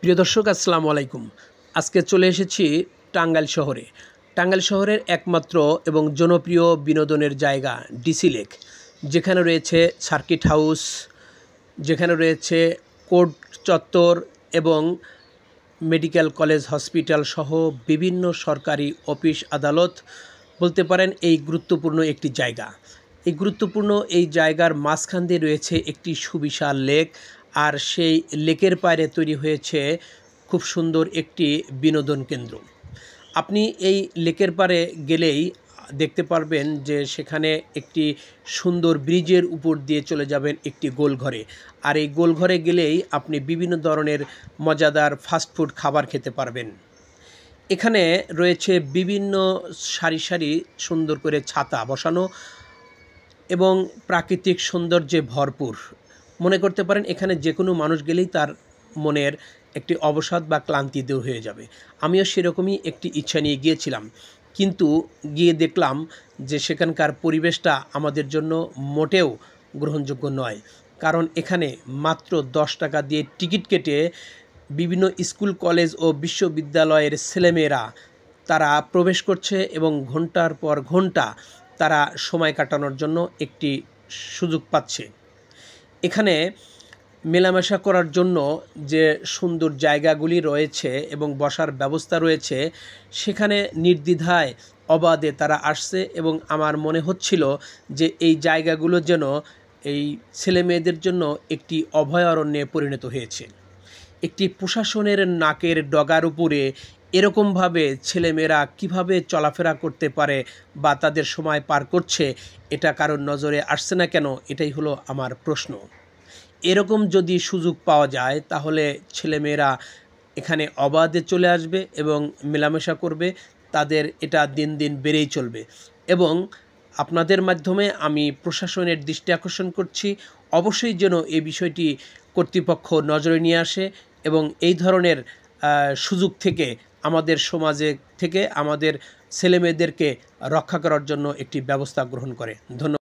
প্রিয় দর্শক আসসালামু আলাইকুম। আজকে চলে এসেছি টাঙ্গাইল শহরে। টাঙ্গাইল শহরের একমাত্র এবং জনপ্রিয় বিনোদনের জায়গা ডিসি লেক, যেখানে রয়েছে সার্কিট হাউস, যেখানে রয়েছে কোর্ট চত্বর এবং মেডিকেল কলেজ হসপিটাল সহ বিভিন্ন সরকারি অফিস আদালত। বলতে পারেন এই গুরুত্বপূর্ণ একটি জায়গা। এই গুরুত্বপূর্ণ এই জায়গার মাঝখান দিয়ে রয়েছে একটি সুবিশাল লেক, আর সেই লেকের পাড়ে তৈরি হয়েছে খুব সুন্দর একটি বিনোদন কেন্দ্র। আপনি এই লেকের পাড়ে গেলেই দেখতে পারবেন যে সেখানে একটি সুন্দর ব্রিজের উপর দিয়ে চলে যাবেন একটি গোলঘরে, আর এই গোলঘরে গেলেই আপনি বিভিন্ন ধরনের মজাদার ফাস্টফুড খাবার খেতে পারবেন। এখানে রয়েছে বিভিন্ন সারি সারি সুন্দর করে ছাতা বসানো এবং প্রাকৃতিক সৌন্দর্যে ভরপুর। মনে করতে পারেন এখানে যে কোনো মানুষ গেলেই তার মনের একটি অবসাদ বা ক্লান্তি দূর হয়ে যাবে। আমিও সেরকমই একটি ইচ্ছা নিয়ে গিয়েছিলাম, কিন্তু গিয়ে দেখলাম যে সেখানকার পরিবেশটা আমাদের জন্য মোটেও গ্রহণযোগ্য নয়। কারণ এখানে মাত্র 10 টাকা দিয়ে টিকিট কেটে বিভিন্ন স্কুল কলেজ ও বিশ্ববিদ্যালয়ের ছেলেমেয়েরা তারা প্রবেশ করছে এবং ঘন্টার পর ঘন্টা তারা সময় কাটানোর জন্য একটি সুযোগ পাচ্ছে। এখানে মেলামেশা করার জন্য যে সুন্দর জায়গাগুলি রয়েছে এবং বসার ব্যবস্থা রয়েছে, সেখানে নির্দ্বিধায় অবাধে তারা আসছে এবং আমার মনে হচ্ছিল যে এই জায়গাগুলো যেন এই ছেলে মেয়েদের জন্য একটি অভয়ারণ্যে পরিণত হয়েছে। একটি প্রশাসনের নাকের ডগার উপরে এরকমভাবে ছেলেমেয়েরা কিভাবে চলাফেরা করতে পারে বা তাদের সময় পার করছে, এটা কারোর নজরে আসছে না কেন, এটাই হলো আমার প্রশ্ন। এরকম যদি সুযোগ পাওয়া যায় তাহলে ছেলেমেয়েরা এখানে অবাধে চলে আসবে এবং মেলামেশা করবে, তাদের এটা দিন দিন বেড়েই চলবে। এবং আপনাদের মাধ্যমে আমি প্রশাসনের দৃষ্টি আকর্ষণ করছি, অবশ্যই যেন এই বিষয়টি কর্তৃপক্ষ নজরে নিয়ে আসে এবং এই ধরনের সুযোগ থেকে আমাদের সমাজে থেকে আমাদের ছেলেমেয়েদেরকে রক্ষা করার জন্য একটি ব্যবস্থা গ্রহণ করে। ধন্যবাদ।